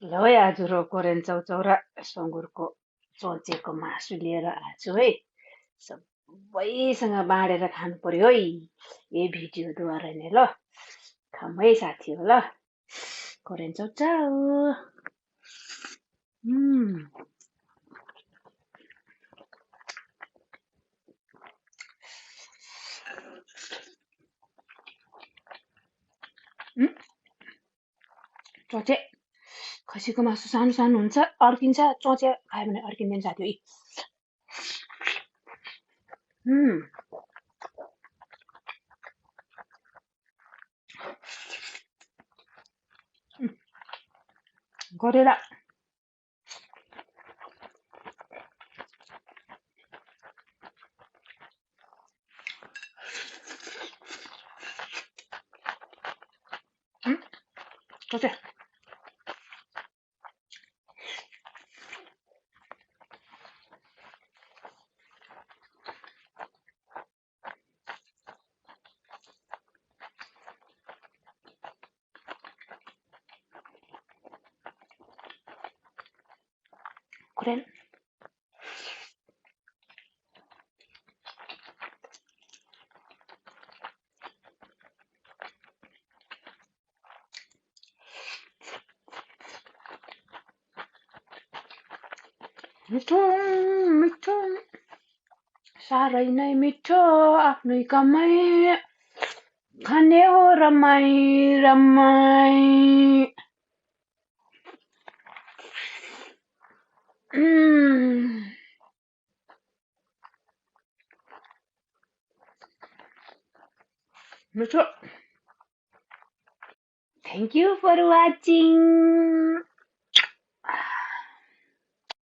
ल है आज कोरेन चाउचाउ र सुँगुरको चोचेको मासु लिएर आएको छु है। सबैसँग बाँडेर खानु पर्यो है यही भिडियोद्वारा नै ल। खाऊँ है साथी हो ल। कोरेन चाउचाउ। उम्, उम्, चोचे खसीको मासु सानो सानो हुन्छ अड्किन्छ। चोचे खायो भने अड्किँदैन साथी है। उम्, गरेर चोचे कोरेन मिठो मिठो साह्रै नै मिठो आफ्नै कमाई खाने हो रमाई रमाई। Mm, Thank you for watching.